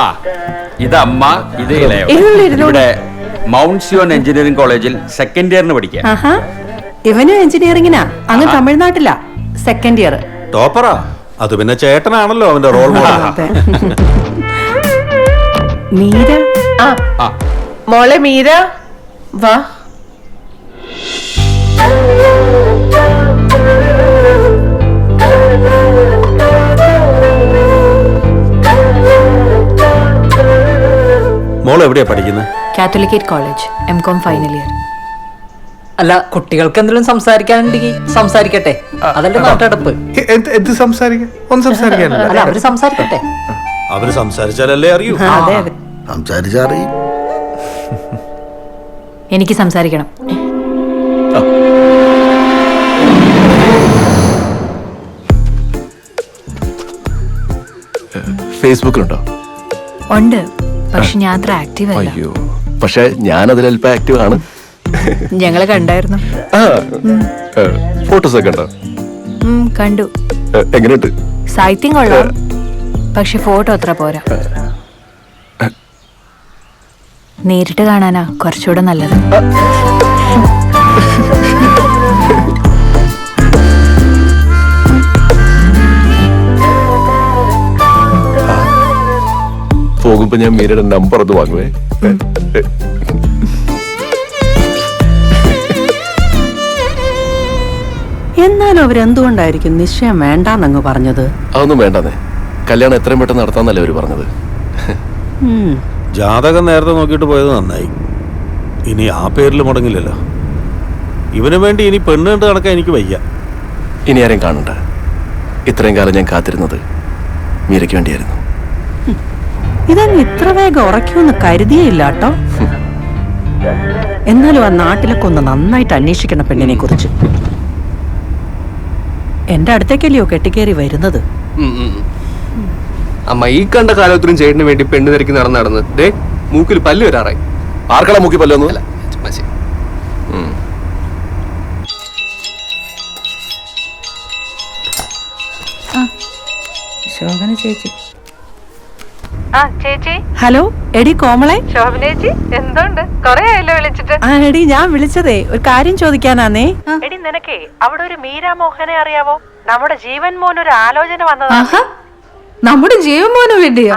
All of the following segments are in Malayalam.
ആ ഇത് അമ്മ, ഇത് ഇളയോ. ഇവിടെ മൗണ്ട് സിയോൺ എഞ്ചിനീയറിംഗ് കോളേജിൽ സെക്കൻഡ് ഇയറിന് പഠിക്കാം. ഇവനും എഞ്ചിനീയറിംഗിനാ, അങ്ങ് തമിഴ്നാട്ടിലാ സെക്കൻഡ് ഇയർ. ടോപ്പറാ. അത് പിന്നെ ചേട്ടനാണല്ലോ അവന്റെ റോൾ മോഡൽ. മീര, മോളെ മീര വാ. മോൾ എവിടെയാ പഠിക്കുന്നത്? Catholicate college, M.Com final year. അല്ല, കുട്ടികൾക്ക് എന്തെങ്കിലും സംസാരിക്കാനുണ്ടെങ്കിൽ സംസാരിക്കട്ടെ, അതല്ലേ നാട്ടടപ്പ്. എന്ത് സംസാരിക്കാൻ? ഒന്നും സംസാരിക്കാനില്ല. അല്ല, അവര് സംസാരിക്കട്ടെ. അവര് സംസാരിച്ചാലല്ലേ അറിയൂ. അതെ അതെ, സംസാരിച്ചറിയും. എനിക്ക് സംസാരിക്കണം. ഫേസ്ബുക്കിലുണ്ടോ? ഉണ്ട്, പക്ഷെ ഞാൻ അത്ര ആക്റ്റീവ് അല്ല. അയ്യോ, പക്ഷെ ഞാൻ അതിൽ അല്പം ആക്റ്റീവ് ആണ്. ഞങ്ങളെ കണ്ടായിരുന്നു. ഫോട്ടോസ് ഒക്കെ ഉണ്ടോ? കണ്ടു. എങ്ങനെയുണ്ട്? സാഹിത്യം കൊള്ളാം, പക്ഷെ ഫോട്ടോ അത്ര പോരാ. നേരിട്ട് കാണാനാ കുറച്ചുകൂടെ നല്ലത്. പോകുമ്പോ ഞാൻ മീരയുടെ നമ്പർ ഒന്ന് വാങ്ങുവേ. എന്നാലും അവരെന്തുകൊണ്ടായിരിക്കും നിശ്ചയം വേണ്ടാന്നങ്ങ് പറഞ്ഞത്? അതൊന്നും വേണ്ടെന്നേ, കല്യാണം എത്രയും പെട്ടെന്ന് നടത്താന്നല്ലേ അവര് പറഞ്ഞത്. ജാതകം നേരത്തെ നോക്കിയിട്ട് പോയത് നന്നായി. ഇനി ആ പേരിൽ മുടങ്ങില്ലല്ലോ. ഇവന് വേണ്ടി ഇനി പെണ്ണ് കണ്ട് നടക്കാൻ എനിക്ക് വയ്യ. ഇനി ആരെയും കാണണ്ട. ഇത്രയും കാലം ഞാൻ കാത്തിരുന്നത് മീരയ്ക്ക് വേണ്ടിയായിരുന്നു. ഇതങ്ങ് ഇത്ര വേഗം ഉറക്കുമെന്ന് കരുതിയില്ല കേട്ടോ. എന്നാലും ആ നാട്ടിലൊക്കെ ഒന്ന് നന്നായിട്ട് അന്വേഷിക്കണം പെണ്ണിനെ കുറിച്ച്. എന്റെ അടുത്തേക്കല്ലയോ കെട്ടിക്കേറി വരുന്നത്. അമ്മ ഈ കണ്ട കാലത്തിനും ചേട്ടന് വേണ്ടി പെണ്ണ് തിരക്കി നടന്ന് ദേ മൂക്കിൽ പല്ല് വരാറായി. ആർക്കളെ മൂക്കി പല്ലൊന്നും അല്ല. ശോഭന ചേച്ചി. ചേച്ചി. ഹലോ, എടി കോമളെ. ശോഭന ചേച്ചി, എന്തുണ്ട്? കൊറേ ആയല്ലോ വിളിച്ചിട്ട്. എടി ഞാൻ വിളിച്ചതേ ഒരു കാര്യം ചോദിക്കാനാന്നേ. എടി നിനക്കേ അവിടെ ഒരു മീരാ മോഹനെ അറിയാവോ? നമ്മുടെ ജീവൻ മോൻ ഒരു ആലോചന വന്നതാ. നമ്മുടെ ജീവമോന് വേണ്ടിയോ?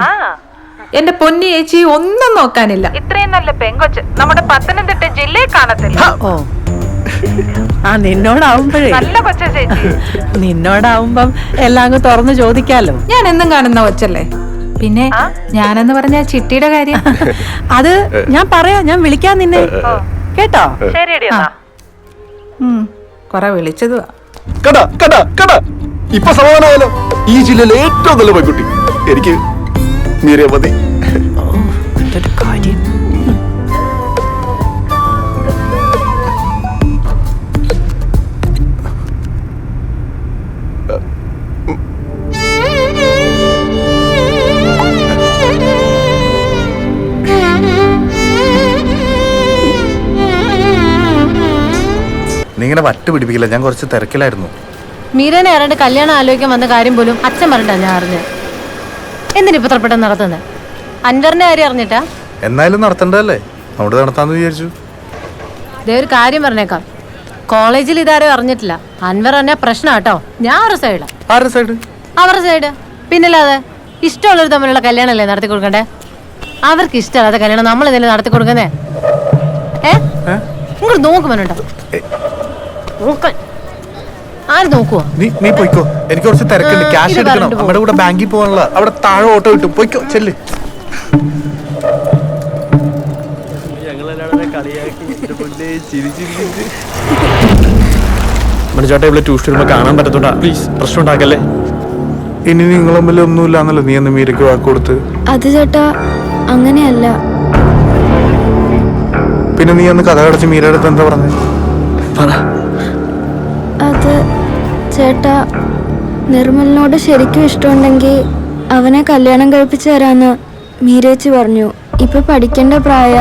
എന്റെ പൊന്നി ചേച്ചി, ഒന്നും നോക്കാനില്ല. ഇത്രയും നല്ല പെങ്കൊച്ച് നമ്മുടെ പത്തനംതിട്ട ജില്ലയിൽ കാണത്തില്ല. ഓ, നിന്നോടാവുമ്പോഴേ നല്ല കൊച്ച ചേച്ചി. നിന്നോടാവുമ്പം എല്ലാം അങ്ങ് തുറന്ന് ചോദിക്കാലോ. ഞാൻ എന്നും കാണുന്ന കൊച്ചല്ലേ. പിന്നെ ഞാനെന്ന് പറഞ്ഞ ചിട്ടിയുടെ കാര്യം അത് ഞാൻ പറയാം, ഞാൻ വിളിക്കാൻ നിന്നെ കേട്ടോ. ശരിയടി എന്നാ. കൊറേ വിളിച്ചതുവാ. ഇപ്പൊ സമാധാനമായാലോ? ഈ ജില്ലയിലെ ഏറ്റവും നല്ല പെൺകുട്ടി എനിക്ക് മീരയെ മതി. കാര്യം നീ ഇങ്ങനെ വട്ട് പിടിപ്പിക്കില്ല, ഞാൻ കുറച്ച് തിരക്കിലായിരുന്നു. മീരനെ ആരാണ്ട് കല്യാണം ആലോചിക്കാൻ വന്ന കാര്യം പോലും അച്ഛൻ പറഞ്ഞിട്ടാ ഞാൻ അറിഞ്ഞ. എന്തിനിപ്പോ ഇത്ര പെട്ടെന്ന് നടത്തുന്നത്? അൻവറിന്റെ കാര്യം അറിഞ്ഞിട്ടാ? എന്നാലും നടത്തണ്ടല്ലേ, അവിടെ നടത്താന്ന് വിചാരിച്ചു. ഇതേ ഒരു കാര്യം പറഞ്ഞേക്കാം, കോളേജിൽ ഇതാരും അറിഞ്ഞിട്ടില്ല. അൻവർ തന്നെ പ്രശ്നം കേട്ടോ. ഞാൻ ഒരു സൈഡ്. ആരുടെ സൈഡ്? അവരുടെ സൈഡ്. പിന്നല്ലാതെ ഇഷ്ടമുള്ളവർ തമ്മിലുള്ള കല്യാണമല്ലേ നടത്തി കൊടുക്കണ്ടേ? അവർക്ക് ഇഷ്ടമല്ലാത്ത കല്യാണം നമ്മൾ എന്തെങ്കിലും നടത്തി കൊടുക്കുന്നേ? നിങ്ങൾ നോക്കുമോ? ആര് നോക്കുവോ? നീ പോയിക്കോ, എനിക്ക് കുറച്ച് തിരക്കുണ്ട്. ക്യാഷ് എടുക്കണം, നമ്മുടെ കൂടെ ബാങ്കിൽ പോകാനുള്ള. അവിടെ താഴെ ഓട്ടോ കിട്ടും, പോയിക്കോ, ചെല്ല്. മണിച്ചേട്ടാ, ഇവിടെ ട്യൂഷൻ വരുമ്പോ കാണാൻ പറ്റത്തോണ്ടാ, പ്ലീസ് പ്രശ്നം ഉണ്ടാക്കല്ലേ. ഇനി നിങ്ങൾ തമ്മിൽ ഒന്നുമില്ലാന്നല്ലോ നീ എന്ന് മീരയ്ക്ക് വാക്ക് കൊടുത്ത്. അത് ചേട്ടാ അങ്ങനെയല്ല. പിന്നെ നീ അന്ന് കഥ കടച്ച് മീരയുടെ അടുത്ത് എന്താ പറഞ്ഞേ? അത് ചേട്ടാ, നിർമ്മലിനോട് ശരിക്കും ഇഷ്ടമുണ്ടെങ്കിൽ അവനെ കല്യാണം കഴിപ്പിച്ചു തരാന്ന് മീരേച്ചി പറഞ്ഞു. ഇപ്പൊ പഠിക്കേണ്ട പ്രായ,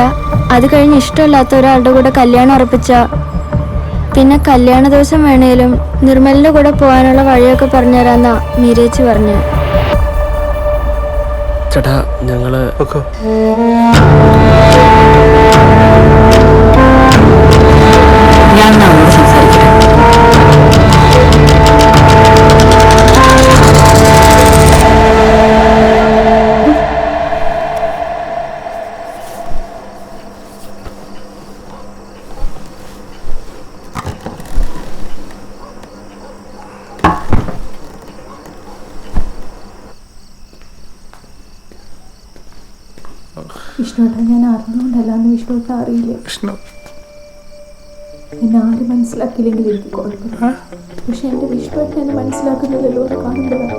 അത് കഴിഞ്ഞ് ഇഷ്ടമല്ലാത്ത ഒരാളുടെ കൂടെ കല്യാണം ഉറപ്പിച്ച പിന്നെ കല്യാണ ദിവസം വേണേലും നിർമ്മലിന്റെ കൂടെ പോകാനുള്ള വഴിയൊക്കെ പറഞ്ഞുതരാന്നാ മീരേച്ചി പറഞ്ഞു. ചേട്ടാ ഞങ്ങള് ഞാൻ അവളോട് സംസാരിക്കട്ടെ. വിഷ്ണുട്ട ഞാൻ അറിഞ്ഞുകൊണ്ടല്ലാന്ന് വിഷ്ണുട്ട അറിയില്ല. എന്നെ ആരും മനസ്സിലാക്കിയില്ലെങ്കിൽ എനിക്ക് കുഴപ്പമില്ല. പക്ഷെ എന്റെ വിഷ്ണുട്ട എന്നെ മനസ്സിലാക്കുന്നില്ലല്ലോ എന്ന് കാണുമ്പോഴാണ്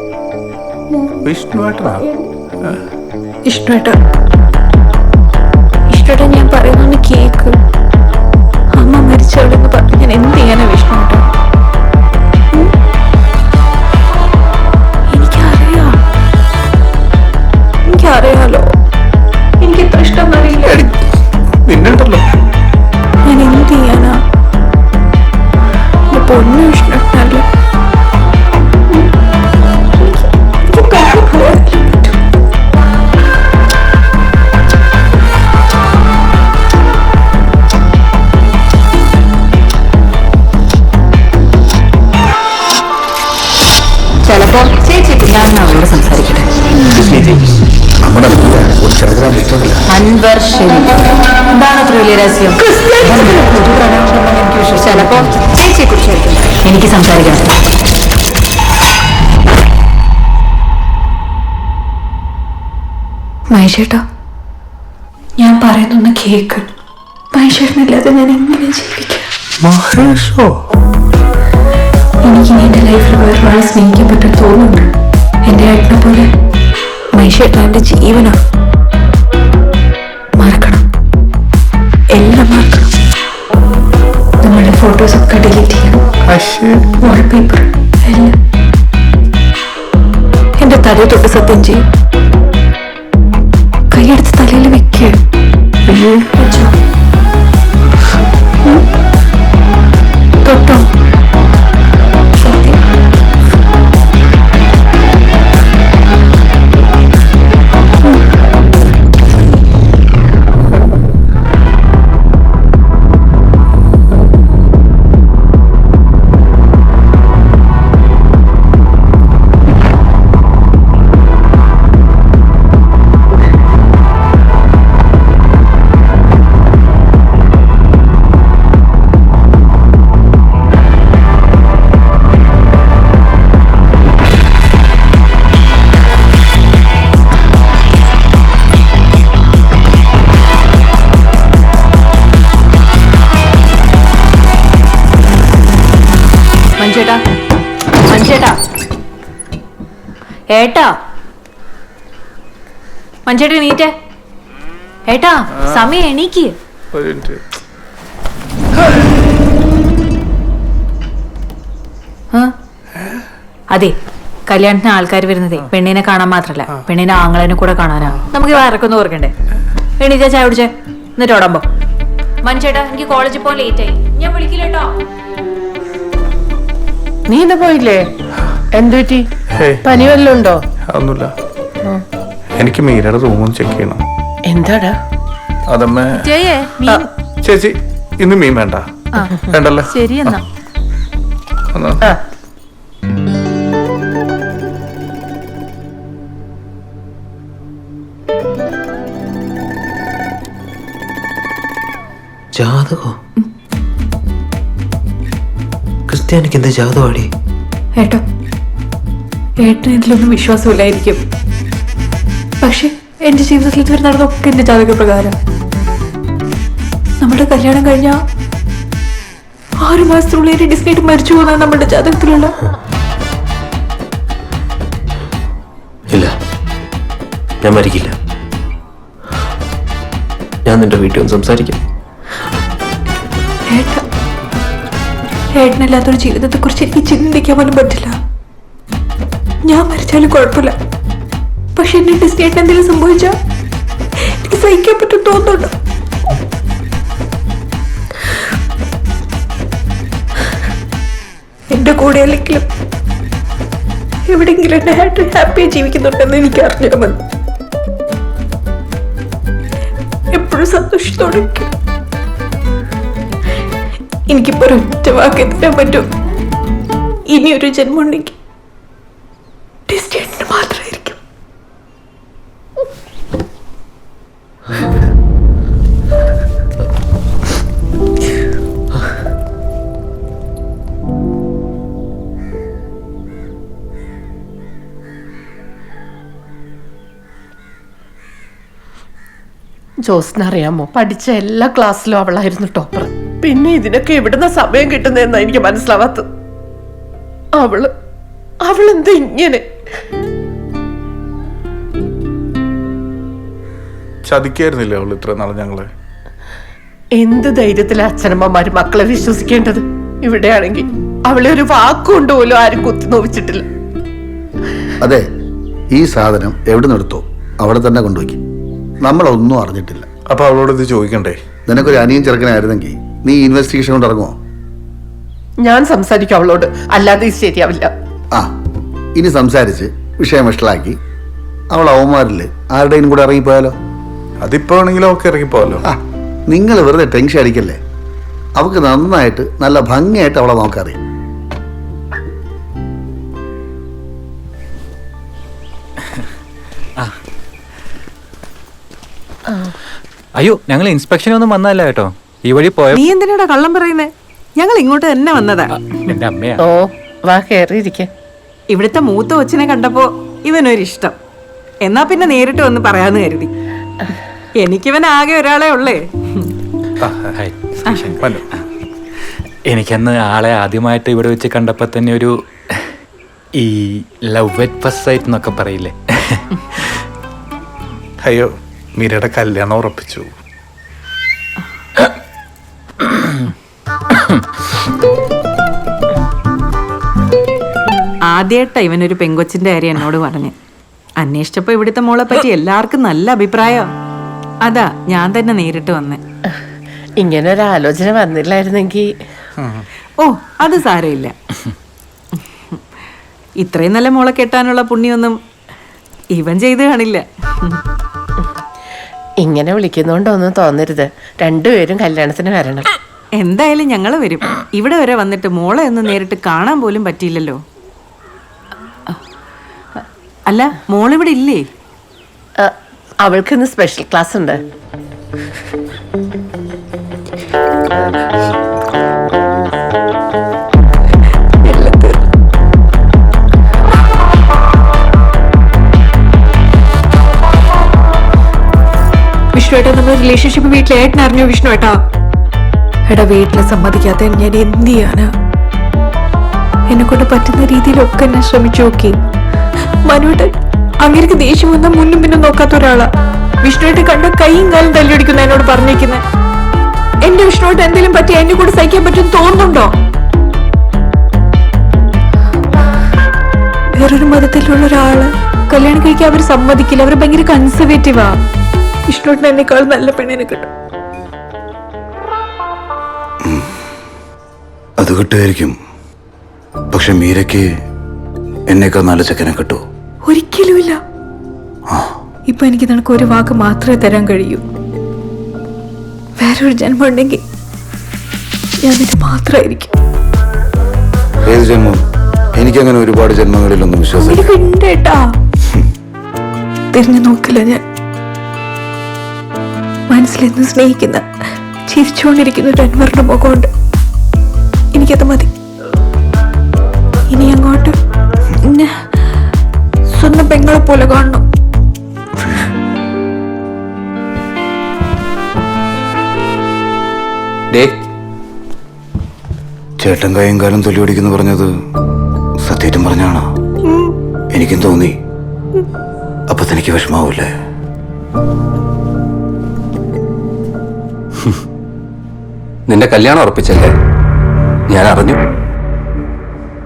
ഇഷ്ടേട്ട ഞാൻ പറയുന്നൊന്ന് കേക്ക്. അമ്മ മരിച്ചവളെന്ന് പറഞ്ഞു ഞാൻ എന്ത് ചെയ്യാനാ വിഷ്ണുട്ട? എനിക്കറിയാലോ, എനിക്ക് എത്ര ഇഷ്ടം അറിയില്ല. നിന്നുണ്ടല്ലോ ഞാൻ എന്ത് ചെയ്യാനാ? എന്റെ പൊന്നു വിഷ്ണുട്ടല്ലേ. ചിലപ്പോ ചേച്ചി ഞാൻ അവളോട് സംസാരിക്കട്ടെ. അൻവർ ഷെരീഫ് എന്താണ് അത്ര വലിയ രഹസ്യം? ചിലപ്പോ ചേച്ചിയെ കുറിച്ചായിരിക്കും എനിക്ക് സംസാരിക്കണം. മഹേഷേട്ടാ, ഞാൻ പറയുന്നൊന്ന് കേക്ക്. മഹേഷേട്ടനില്ലാതെ ഞാൻ എങ്ങനെ ജീവിക്കാം? എനിക്കിനി എന്റെ ലൈഫിൽ വേറൊരാളെ സ്നേഹിക്കാൻ പറ്റാൻ തോന്നുന്നുണ്ട്. എന്റെ ഏട്ടനെ പോലെ മഹേഷേട്ടൻ എന്റെ ജീവനാ. മറക്കണം, എല്ലാം മറക്കണം. നമ്മളുടെ ഫോട്ടോസൊക്കെ ഡിലീറ്റ് ചെയ്യണം. വാൾപേപ്പർ എല്ലാം. എന്റെ തലയിൽ തൊട്ട് സത്യം ചെയ്യും. കൈയെടുത്ത് തലയിൽ വെക്കുക. തൊട്ടോ? മഞ്ചേട്ടാ, ഏട്ടാ, മഞ്ചേട്ടാ എണീറ്റേ. ഏട്ടാ സമയം എണീക്ക്. അതെ, കല്യാണത്തിന് ആൾക്കാർ വരുന്നതേ പെണ്ണിനെ കാണാൻ മാത്രല്ല, പെണ്ണിനെ ആങ്ങളെനെ കൂടെ കാണാനാ. നമുക്ക് വേറൊക്കെ ഓർക്കണ്ടേ? എണീറ്റാ, ചായ കുടിച്ചേ, എന്നിട്ട് ഓടാമ്പോ. മഞ്ചേട്ടാ, എനിക്ക് കോളേജിൽ പോകാൻ ലേറ്റ് ആയി, ഞാൻ വിളിക്കില്ലേട്ടോ. നീ ഇന്ന് പോയില്ലേ? എന്തു പറ്റി? പനി വല്ലതും ഉണ്ടോ? ഒന്നുമില്ല. എനിക്ക് മീരയുടെ റൂമൊന്ന് ചെക്ക് ചെയ്യണം. എന്താടാ? അതമ്മേ ചേച്ചി, ഇന്ന് മീൻ വേണ്ട. വേണ്ടല്ലോ. ശരി എന്നാ. ജാതകോ? ക്രിസ്ത്യാനിക്ക് എന്താ ജാതകമാടി? ഏട്ടോ, ഏട്ടന് ഇതിലൊന്നും വിശ്വാസമില്ലായിരിക്കും. പക്ഷെ എന്റെ ജീവിതത്തിൽ ഇതുവരെ നടന്നൊക്കെ എന്റെ ജാതക പ്രകാരം. നമ്മുടെ കല്യാണം കഴിഞ്ഞ 6 മാസത്തിനുള്ളിൽ എന്റെ ഡിസ്നേറ്റ് മരിച്ചു പോകുന്നതാണ് നമ്മുടെ ജാതകത്തിലുള്ള. ഇല്ല, ഞാൻ മരിക്കില്ല. ഞാൻ നിന്റെ വീട്ടിൽ ഒന്ന് സംസാരിക്കാം. ഏട്ടനില്ലാത്തൊരു ജീവിതത്തെ കുറിച്ച് എനിക്ക് ചിന്തിക്കാൻ പോലും പറ്റില്ല. ഞാൻ മരിച്ചാലും കുഴപ്പമില്ല. പക്ഷെ എന്റെ ഡിസ്നേറ്റിന് എന്തെങ്കിലും സംഭവിച്ചാൽ എനിക്ക് സഹിക്കാൻ പറ്റും തോന്നുന്നുണ്ടോ? എന്റെ കൂടെ അല്ലെങ്കിലും എവിടെയെങ്കിലും എന്റെ ഏട്ടൻ ഹാപ്പിയായി ജീവിക്കുന്നുണ്ടെന്ന് എനിക്ക് അറിഞ്ഞാൽ മതി. അവള് സന്തോഷത്തോടെ ഇരിക്കും. എനിക്കിപ്പോ ഒരൊറ്റ വാക്ക് തരാൻ പറ്റും. ഇനിയൊരു ജന്മം ഉണ്ടെങ്കിൽ ഡിസ്റ്റേറ്റിന് മാത്രമായിരിക്കും. ജോസിനറിയാമോ, പഠിച്ച എല്ലാ ക്ലാസ്സിലും അവളായിരുന്നു ടോപ്പർ. പിന്നെ ഇതിനൊക്കെ എവിടുന്ന സമയം കിട്ടുന്നതെന്നാ എനിക്ക് മനസ്സിലാവാത്തത്. അവളെന്താ ഇങ്ങനെ? ചതിക്കായിരുന്നില്ലേ അവൾ ഇത്ര നാളെ ഞങ്ങളെ? എന്ത് ധൈര്യത്തിലാ അച്ഛനമ്മമാര് മക്കളെ വിശ്വസിക്കേണ്ടത്? ഇവിടെയാണെങ്കിൽ അവളെ ഒരു വാക്കുകൊണ്ട് പോലും ആരും കുത്തി നോവിച്ചിട്ടില്ല. അതെ, ഈ സാധനം എവിടെ നിന്നെടുത്തോ അവിടെ തന്നെ കൊണ്ടുപോയി. നമ്മളൊന്നും അറിഞ്ഞിട്ടില്ല. അപ്പൊ അവളോട് ഇത് ചോദിക്കണ്ടേ? നിനക്കൊരു അനിയൻ ചെറുക്കനായിരുന്നെങ്കിൽ നീ ഇൻവെസ്റ്റിഗേഷൻ കൊണ്ട് ഇറങ്ങുമോ? ഞാൻ സംസാരിക്കും അവളോട്, അല്ലാതെ ഇത് ശരിയാവില്ല. ആ, ഇനി സംസാരിച്ച് വിഷയം വഷളാക്കി അവൾ അവന്മാരിൽ ആരുടെയും കൂടെ ഇറങ്ങിപ്പോയാലോ? അതിപ്പോ ആണെങ്കിലും ഒക്കെ ഇറങ്ങിപ്പോലോ. ആ, നിങ്ങൾ വെറുതെ ടെൻഷൻ അടിക്കല്ലേ. അവൾക്ക് നന്നായിട്ട് നല്ല ഭംഗിയായിട്ട് അവളെ നോക്കറിയാം. അയ്യോ, ഞങ്ങൾ ഇൻസ്പെക്ഷനൊന്നും വന്നല്ല കേട്ടോ. ഈ വഴി പോയ. നീ എന്തിനാടാ കള്ളം പറയുന്നേ? ഞങ്ങൾ ഇങ്ങോട്ട് തന്നെ വന്നതാ. എന്റെ അമ്മയാ. ഓ, വാ കയറിയിരിക്കെ. ഇവിടുത്തെ മൂത്ത കൊച്ചിനെ കണ്ടപ്പോ ഇവനൊരിഷ്ടം. എന്നാ പിന്നെ നേരിട്ട് വന്ന് പറയാന്ന് കരുതി. എനിക്കിവൻ ആകെ ഒരാളെ ഉള്ളേ. എനിക്കന്ന് ആളെ ആദ്യമായിട്ട് ഇവിടെ വെച്ച് കണ്ടപ്പോ തന്നെ ഒരു ഈ ലവ് അറ്റ് ഫസ്റ്റ് സൈറ്റ് എന്നൊക്കെ പറയില്ലേ. അയ്യോ, മീരയുടെ കല്യാണം ഉറപ്പിച്ചു. ആദ്യമായിട്ടാ ഇവനൊരു പെങ്കൊച്ചിന്റെ കാര്യം എന്നോട് പറഞ്ഞ്. അന്വേഷിച്ചപ്പോ ഇവിടുത്തെ മോളെ പറ്റി എല്ലാവർക്കും നല്ല അഭിപ്രായം. അതാ ഞാൻ തന്നെ നേരിട്ട് വന്നേ. ഇങ്ങനെ ഒരു ആലോചന വന്നില്ലായിരുന്നെങ്കിൽ. ഓ, അത് സാരമില്ല. ഇത്രയും നല്ല മോളെ കെട്ടാനുള്ള പുണ്യൊന്നും ഇവൻ ചെയ്ത് കാണില്ല. ഇങ്ങനെ വിളിക്കുന്നോണ്ടൊന്നും തോന്നരുത്. രണ്ടുപേരും കല്യാണത്തിന് വരണം. എന്തായാലും ഞങ്ങള് വരും. ഇവിടെ വരെ വന്നിട്ട് മോളെ ഒന്ന് നേരിട്ട് കാണാൻ പോലും പറ്റിയില്ലല്ലോ. അല്ല, മോളിവിടെ ഇല്ലേ? അവൾക്കിന്ന് സ്പെഷ്യൽ ക്ലാസ് ഉണ്ട്. വിഷ്ണുവേട്ടാ, നമ്മുടെ റിലേഷൻഷിപ്പ് വീട്ടിലെ ഏട്ടനറിഞ്ഞോ? വിഷ്ണുവേട്ടാ, എടാ വീട്ടിലെ സമ്മതിക്കാത്ത ഞാൻ എന്ത് ചെയ്യാനാ? എന്നെ കൊണ്ട് പറ്റുന്ന രീതിയിലൊക്കെ ഞാൻ ശ്രമിച്ചു നോക്കി. മനുവേട്ടൻ അങ്ങേർക്ക് ദേഷ്യം വന്നാൽ മുന്നും പിന്നും നോക്കാത്ത ഒരാളാ. വിഷ്ണുവേട്ടൻ കണ്ട കൈയും കാലും തല്ലിയൊടിക്കുന്ന എന്നോട് പറഞ്ഞേക്കുന്നത്. എന്റെ വിഷ്ണുവേട്ടൻ എന്തെങ്കിലും പറ്റി എന്നെ കൂടെ സഹിക്കാൻ പറ്റും തോന്നുന്നുണ്ടോ? വേറൊരു മതത്തിലുള്ള ഒരാള് കല്യാണം കഴിക്കാൻ അവർ സമ്മതിക്കില്ല. അവർ ഭയങ്കര കൺസർവേറ്റീവാ. വിഷ്ണുവേട്ടൻ എന്നെക്കാൾ നല്ല പെണ്ണിനെ കിട്ടും. അത് കിട്ടുമായിരിക്കും. പക്ഷെ മീരയ്ക്ക് എന്നേക്കാൾ നല്ല ചെക്കനെ കിട്ടൂ? ഒരിക്കലുമില്ല. ഇപ്പൊ എനിക്ക് നിനക്ക് ഒരു വാക്ക് മാത്രമേ തരാൻ കഴിയൂ. വേറൊരു ജന്മം ഉണ്ടെങ്കിൽ ഞാൻ നിന്റെ മാത്രമായിരിക്കും. ഏത് ജന്മം? എനിക്കങ്ങനെ ഒരുപാട് ജന്മങ്ങളിലൊന്നും വിശ്വാസം ഉണ്ടേട്ടാ. തിരിഞ്ഞു നോക്കില്ല ഞാൻ. മനസ്സിലെന്ന് സ്നേഹിക്കുന്ന ചിരിച്ചുകൊണ്ടിരിക്കുന്ന ഒരു അൻവറിന്റെ മുഖമുണ്ട്. എനിക്കത് മതി. ഇനി അങ്ങോട്ട് സ്വന്തം പെങ്ങളെ പോലെ കാണണം. ചേട്ടൻ കൈയും കാലം തൊല്ലിയൊടിക്കുന്നു പറഞ്ഞത് സത്യേറ്റം പറഞ്ഞാണോ? എനിക്കും തോന്നി. അപ്പൊ തനിക്ക് വിഷമാവൂല്ലേ? നിന്റെ കല്യാണം ഉറപ്പിച്ചല്ലേ? ഞാൻ അറിഞ്ഞു.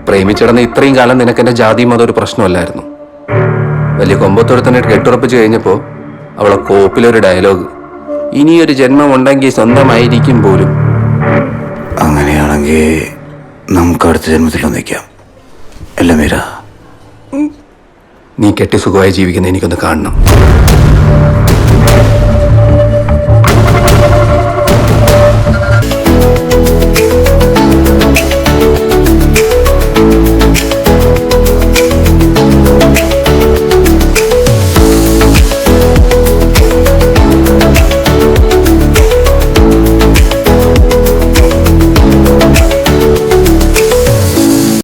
പ്രേമിച്ചിടന്ന് ഇത്രയും കാലം നിനക്ക് എന്റെ ജാതി മതം ഒരു പ്രശ്നമല്ലായിരുന്നു. വലിയ കൊമ്പത്തോടെ തന്നെ കെട്ടുറപ്പിച്ച് കഴിഞ്ഞപ്പോ അവളെ കോപ്പിലൊരു ഡയലോഗ്, ഇനിയൊരു ജന്മം ഉണ്ടെങ്കിൽ സ്വന്തമായിരിക്കും പോലും. അങ്ങനെയാണെങ്കിൽ നമുക്ക് അടുത്ത ജന്മത്തിൽ ഒന്നിക്കാം അല്ല മീര? നീ കെട്ടി സുഖമായി ജീവിക്കുന്ന എനിക്കൊന്ന് കാണണം.